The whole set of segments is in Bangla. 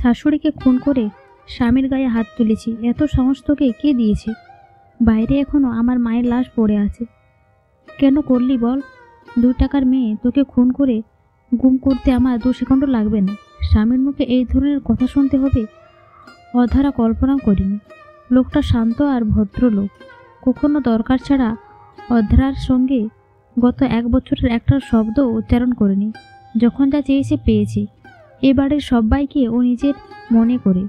শাশুড়িকে খুন করে স্বামীর গায়ে হাত তুলেছি, এত সাহস তোকে কে দিয়েছে? বাইরে এখনো আমার মায়ের লাশ পড়ে আছে। কেন করলি বল? 2 টাকার মেয়ে তোকে খুন করে গুম করতে আমার 2 সেকেন্ডও লাগবে না। স্বামীর মুখে এই ধরনের কথা শুনতে হবে অধারা কল্পনাও করিনি। লোকটা শান্ত আর ভদ্রলোক, কখনো দরকার ছাড়া অধরার সঙ্গে গত 1 বছরের একটা শব্দ উচ্চারণ করেনি। যখন যা চেয়েছে পেয়েছে। এ বাড়ির সবাইকে ও নিজের মনে করে।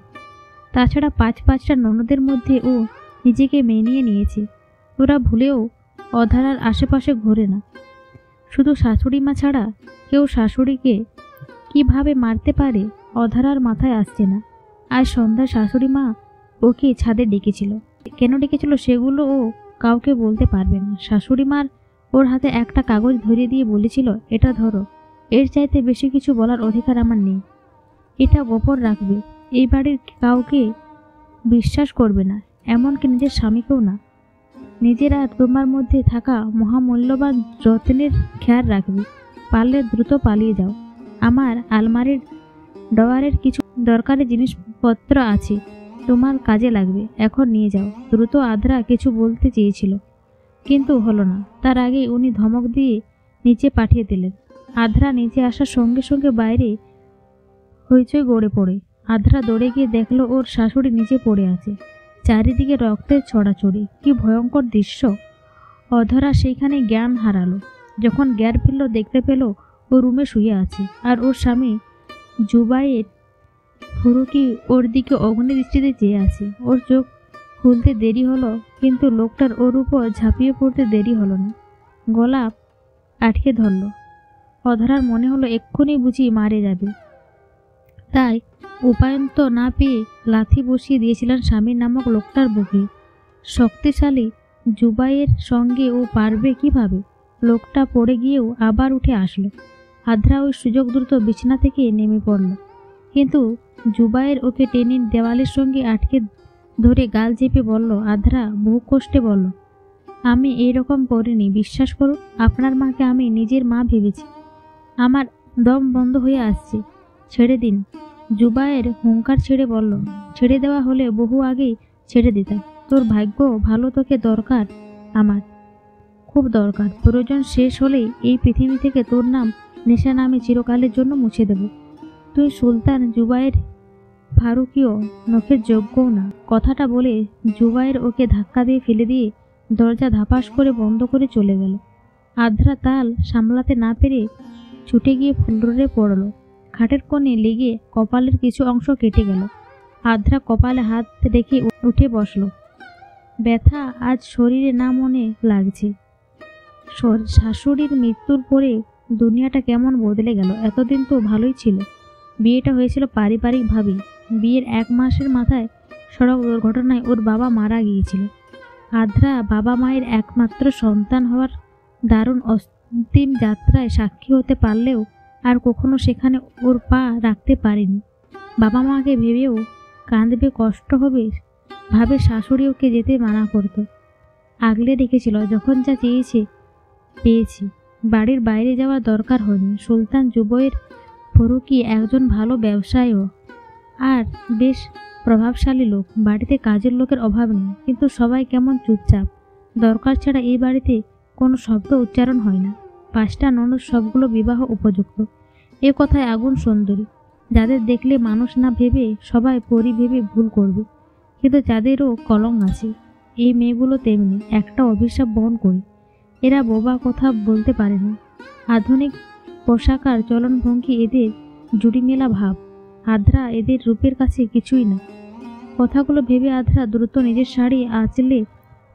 তাছাড়া 5-5টা ননদের মধ্যে ও নিজেকে মেনিয়ে নিয়েছে। ওরা ভুলেও অধারার আশেপাশে ঘোরে না। শুধু শাশুড়ি মা ছাড়া কেউ শাশুড়িকে কিভাবে মারতে পারে অধারার মাথায় আসছে না। আজ সন্ধ্যায় শাশুড়ি মা ওকে ছাদে ডেকেছিল। কেন ডেকেছিল সেগুলো ও কাউকে বলতে পারবে না। শাশুড়ি মার ওর হাতে একটা কাগজ ধরিয়ে দিয়ে বলেছিল, এটা ধরো, এর চাইতে বেশি কিছু বলার অধিকার আমার নেই। এটা গোপন রাখবে। এই বাড়ির কাউকে বিশ্বাস করবে না, এমনকি নিজের স্বামীকেও না। নিজের আর তোমার মধ্যে থাকা মহামূল্যবান যত্নের খেয়াল রাখবে। পারলে দ্রুত পালিয়ে যাও। আমার আলমারির ড্রয়ারের কিছু দরকারি জিনিসপত্র আছে, তোমার কাজে লাগবে, এখন নিয়ে যাও দ্রুত। আদ্রা কিছু বলতে চেয়েছিল কিন্তু হলো না। তার আগেই উনি ধমক দিয়ে নিচে পাঠিয়ে দিলেন। আদ্রা নিচে আসার সঙ্গে সঙ্গে বাইরে হইচই গড়ে পড়ে। আদ্রা দৌড়ে গিয়ে দেখলো ওর শাশুড়ি নিচে পড়ে আছে, চারিদিকে রক্তের ছড়াছড়ি। কি ভয়ঙ্কর দৃশ্য! অধরা সেইখানে জ্ঞান হারালো। যখন জ্ঞান ফিরল দেখতে পেল ও রুমে শুয়ে আছে, আর ওর স্বামী জুবায়ের ফুরুকি ওর দিকে অগ্নিদৃষ্টিতে চেয়ে আছে। ওর চোখ খুলতে দেরি হলো, কিন্তু লোকটার ওর উপর ঝাঁপিয়ে পড়তে দেরি হলো না। গলা আটকে ধরল। অধরার মনে হলো এক্ষুনি বুঝি মারে যাবে। তাই উপায়ন্ত না পেয়ে লাথি বসিয়ে দিয়েছিলেন স্বামীর নামক লোকটার বুকে। শক্তিশালী জুবাইয়ের সঙ্গে ও পারবে কিভাবে? লোকটা পড়ে গিয়েও আবার উঠে আসলো। আদ্রা ওই সুযোগ দ্রুত বিছানা থেকে নেমে পড়ল, কিন্তু জুবাইর ওকে টেনে দেওয়ালের সঙ্গে আটকে ধরে গাল চেপে বলল, আদ্রা বহু কষ্টে বলল, আমি এইরকম করিনি, বিশ্বাস করুন। আপনার মাকে আমি নিজের মা ভেবেছি। আমার দম বন্ধ হয়ে আসছে, ছেড়ে দিন। জুবায়ের হুঙ্কার ছেড়ে বলল, ছেড়ে দেওয়া হলে বহু আগেই ছেড়ে দিতাম। তোর ভাগ্য ভালো, তোকে দরকার আমার, খুব দরকার। প্রয়োজন শেষ হলেই এই পৃথিবী থেকে তোর নাম নিশানা আমি চিরকালের জন্য মুছে দেব। তুই সুলতান জুবায়ের ফারুকীয় নখের যোগ্যও না। কথাটা বলে জুবায়ের ওকে ধাক্কা দিয়ে ফেলে দিয়ে দরজা ধাপাস করে বন্ধ করে চলে গেল। আদ্রা তাল সামলাতে না পেরে ছুটে গিয়ে ফ্লোরে পড়ল। খাটের কোণে লেগে কপালের কিছু অংশ কেটে গেল। আদ্রা কপালে হাত রেখে উঠে বসল। ব্যথা আজ শরীরে না মনে লাগছে। শাশুড়ির মৃত্যুর পরে দুনিয়াটা কেমন বদলে গেল। এতদিন তো ভালোই ছিল। বিয়েটা হয়েছিল পারিবারিকভাবে। বিয়ের 1 মাসের মাথায় সড়ক দুর্ঘটনায় ওর বাবা মারা গিয়েছিল। আদ্রা বাবা মায়ের একমাত্র সন্তান হওয়ার দারুণ অন্তিম যাত্রায় সাক্ষী হতে পারলেও আর কখনো সেখানে ওর পা রাখতে পারেনি। বাবা মাকে ভেবেও কাঁদবে, কষ্ট হবে ভাবে শাশুড়ি ওকে যেতে মানা করত। আগলে রেখেছিল, যখন যা চেয়েছে পেয়েছি। বাড়ির বাইরে যাওয়ার দরকার হয়নি। সুলতান জুবায়ের ফারুকী একজন ভালো ব্যবসায়ীও আর বেশ প্রভাবশালী লোক। বাড়িতে কাজের লোকের অভাব নেই, কিন্তু সবাই কেমন চুপচাপ। দরকার ছাড়া এই বাড়িতে কোনো শব্দ উচ্চারণ হয় না। 5টা ননদ, সবগুলো বিবাহ উপযুক্ত। এ কথায় আগুন সুন্দরী, যাদের দেখলে মানুষ না ভেবে সবাই পরি ভেবে ভুল করবে, কিন্তু যাদেরও কলং আছে। এই মেয়েগুলো তেমনি, একটা অভিশাপ বহন করে। এরা বোবা, কথা বলতে পারে না। আধুনিক পোশাকার চলনভঙ্গি এদের জুড়ি মেলা ভাব। আদ্রা এদের রূপের কাছে কিছুই না। কথাগুলো ভেবে আদ্রা দ্রুত নিজের শাড়ি আঁচলে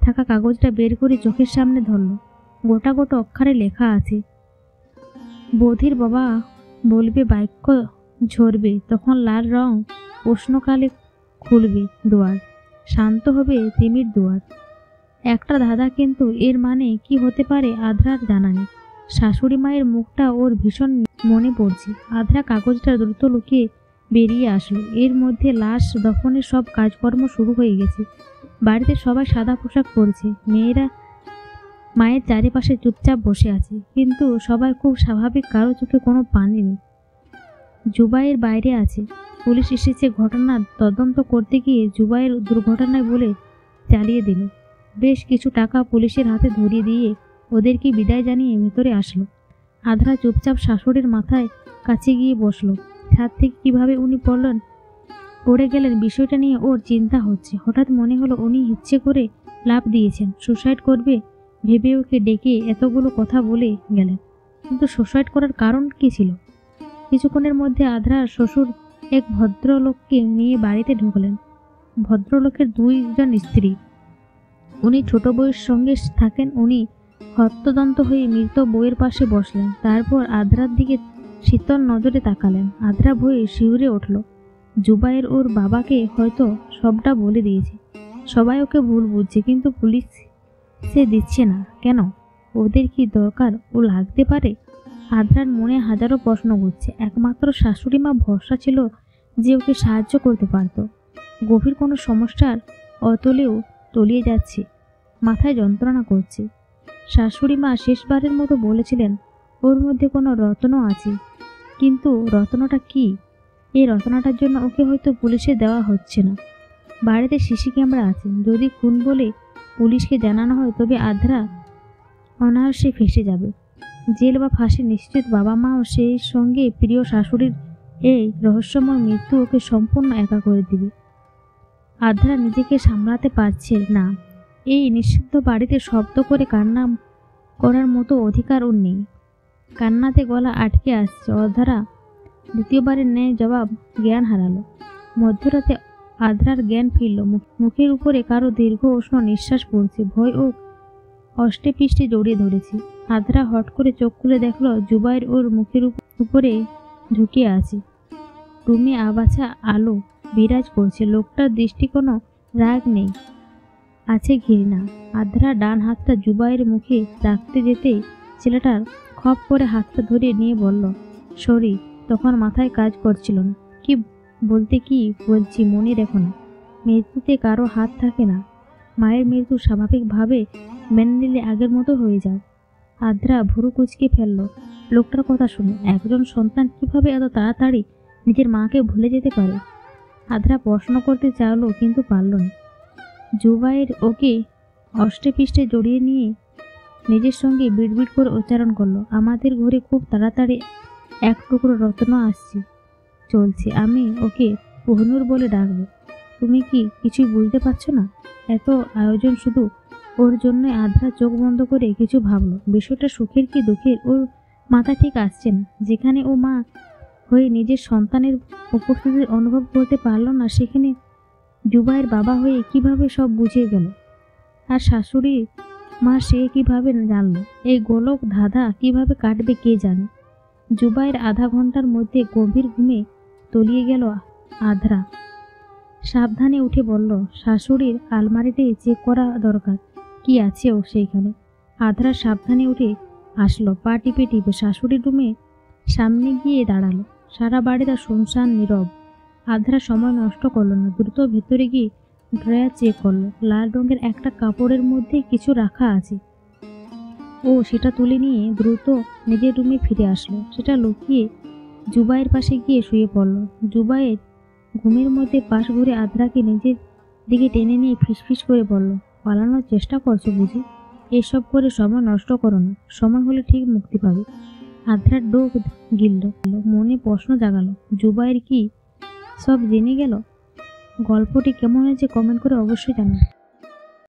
থাকা কাগজটা বের করে চোখের সামনে ধরল। গোটা গোটা অক্ষরে লেখা আছে, বধির বাবা বলবে বাক্য ঝরবে, তখন লাল রং উষ্ণকালে খুলবে দুয়ার, শান্ত হবে তিমির দুয়ার। একটা ধাঁধা, কিন্তু এর মানে কি হতে পারে আদ্রার জানা নেই। শাশুড়ি মায়ের মুখটা ওর ভীষণ মনে পড়ছে। আদ্রা কাগজটা দ্রুত লুকিয়ে বেরিয়ে আসলো। এর মধ্যে লাশ দফনের সব কাজকর্ম শুরু হয়ে গেছে। বাড়িতে সবাই সাদা পোশাক পরেছে। মেয়েরা মায়ের চারিপাশে চুপচাপ বসে আছে, কিন্তু সবাই খুব স্বাভাবিক, কারো চোখে কোনো পানি নেই। জুবায়ের বাইরে আছে, পুলিশ এসেছে ঘটনা তদন্ত করতে গিয়ে জুবাইর দুর্ঘটনায় বলে চালিয়ে দিল। বেশ কিছু টাকা পুলিশের হাতে ধরিয়ে দিয়ে ওদেরকে বিদায় জানিয়ে ভেতরে আসলো। আদ্রা চুপচাপ শাশুড়ির মাথায় কাছে গিয়ে বসলো। ছাদ থেকে কিভাবে উনি পড়ে গেলেন বিষয়টা নিয়ে ওর চিন্তা হচ্ছে। হঠাৎ মনে হলো উনি ইচ্ছে করে লাফ দিয়েছেন, সুসাইড করবে ভেবে ওকে ডেকে এতগুলো কথা বলে গেলেন। কিন্তু সুসাইড করার কারণ কি ছিল? কিছুক্ষণের মধ্যে আদ্রার শ্বশুর এক ভদ্রলোককে নিয়ে বাড়িতে ঢুকলেন। ভদ্রলোকের দুইজন স্ত্রী। উনি ছোট বউয়ের সঙ্গে থাকেন। উনি হন্তদন্ত হয়ে মৃত বউয়ের পাশে বসলেন। তারপর আদ্রার দিকে শীতল নজরে তাকালেন। আদ্রা ভয়ে শিউরে উঠল। জুবাইর ওর বাবাকে হয়তো সবটা বলে দিয়েছে। সবাই ওকে ভুল বুঝছে, কিন্তু পুলিশ সে দিচ্ছে না কেন? ওদের কি দরকার ও লাগতে পারে? আদ্রার মনে হাজারো প্রশ্ন ঘুরছে। একমাত্র শাশুড়ি মা ভরসা ছিল যে ওকে সাহায্য করতে পারত। গভীর কোনো সমস্যার অতলেও তলিয়ে যাচ্ছে, মাথায় যন্ত্রণা করছে। শাশুড়ি মা শেষবারের মতো বলেছিলেন ওর মধ্যে কোনো রত্ন আছে, কিন্তু রত্নটা কি? এই রত্নটার জন্য ওকে হয়তো পুলিশে দেওয়া হচ্ছে না। বাড়িতে সিসি ক্যামেরা আছে, যদি খুন বলে পুলিশকে জানানো হয় তবে আদ্রা অনায়াসে ফেঁসে যাবে। জেল বা ফাঁসি নিশ্চিত। বাবা মাও সেই সঙ্গে প্রিয় শাশুড়ির এই রহস্যময় মৃত্যু ওকে সম্পূর্ণ একা করে দিবে। আদ্রা নিজেকে সামলাতে পারছে না। এই নিষিদ্ধ বাড়িতে শব্দ করে কান্না করার মতো অধিকার ওর নেই। কান্নাতে গলা আটকে আসছে। অধরা দ্বিতীয়বারের ন্যায় জবাব জ্ঞান হারালো। মধ্যরাতে আদ্রার জ্ঞান ফিরল। মুখের উপরে কারো দীর্ঘ উষ্ণ নিঃশ্বাস পড়ছে। ভয় ও অষ্টে পৃষ্ঠে জড়িয়ে ধরেছে। আদ্রা হট করে চোখ খুলে দেখল জুবাইর ওর মুখের উপরে ঝুঁকে আছে। রুমে আবাছা আলো বিরাজ করছে। লোকটার দৃষ্টি কোনো রাগ নেই, আছে ঘৃণা। আদ্রা ডান হাতটা জুবাইয়ের মুখে রাখতে যেতেই ছেলেটার খপ করে হাতটা ধরে নিয়ে বলল, সরি, তখন মাথায় কাজ করছিল না। কি বলতে কি বলছি মনে রেখো না, মৃত্যুতে কারো হাত থাকে না। মায়ের মৃত্যু স্বাভাবিকভাবে মেনে নিলে আগের মতো হয়ে যাও। আদ্রা ভুরু কুচকে ফেলল লোকটার কথা শুনে। একজন সন্তান কিভাবে এত তাড়াতাড়ি নিজের মাকে ভুলে যেতে পারে? আদ্রা প্রশ্ন করতে চাইল কিন্তু পারল না। জুবাইর ওকে অষ্টে পৃষ্ঠে জড়িয়ে নিয়ে নিজের সঙ্গে বিড়বিড় করে উচ্চারণ করলো, আমাদের ঘরে খুব তাড়াতাড়ি এক টুকরো রত্ন আসছে চলছে। আমি ওকে কোহিনূর বলে ডাকবো। তুমি কি কিছুই বুঝতে পারছো না? এত আয়োজন শুধু ওর জন্য। আদ্রা চোখ বন্ধ করে কিছু ভাবলো। বিষয়টা সুখের কি দুঃখের ওর মাথা ঠিক আসছে না। যেখানে ও মা হয়ে নিজের সন্তানের উপস্থিতির অনুভব করতে পারল না, সেখানে জুবাইয়ের বাবা হয়ে কিভাবে সব বুঝে গেল? আর শাশুড়ি মা সে কিভাবে জানলো? এই গোলক ধাঁধা কিভাবে কাটবে কে জানে। জুবাইয়ের আধা ঘন্টার মধ্যে গভীর ঘুমে তলিয়ে গেল আদ্রা। সাবধানে উঠে বলল, শাশুড়ির আলমারিতে চেক করা দরকার, কি আছে ও সেইখানে। আদ্রা সাবধানে উঠে আসলো। পা টিপে টিপে শাশুড়ির রুমে সামনে গিয়ে দাঁড়ালো। সারা বাড়িটা শুনশান নীরব। আদ্রা সময় নষ্ট করলো না, দ্রুত ভেতরে গিয়ে ড্রয়ার চেক করলো। লাল রঙের একটা কাপড়ের মধ্যে কিছু রাখা আছে। ও সেটা তুলে নিয়ে দ্রুত নিজের রুমে ফিরে আসলো। সেটা লুকিয়ে জুবাইয়ের পাশে গিয়ে শুয়ে পড়ল। জুবাইয়ের ঘুমের মধ্যে পাশ ঘুরে আদ্রাকে নিজের দিকে টেনে নিয়ে ফিসফিস করে বলল, পালানোর চেষ্টা করছো বুঝি? এসব করে সময় নষ্ট করো না, সময় হলে ঠিক মুক্তি পাবে। আদ্রার ডোক গিলল। মনে প্রশ্ন জাগালো, জুবাইর কি সব জেনে গেল? গল্পটি কেমন হয়েছে কমেন্ট করে অবশ্যই জানাবেন।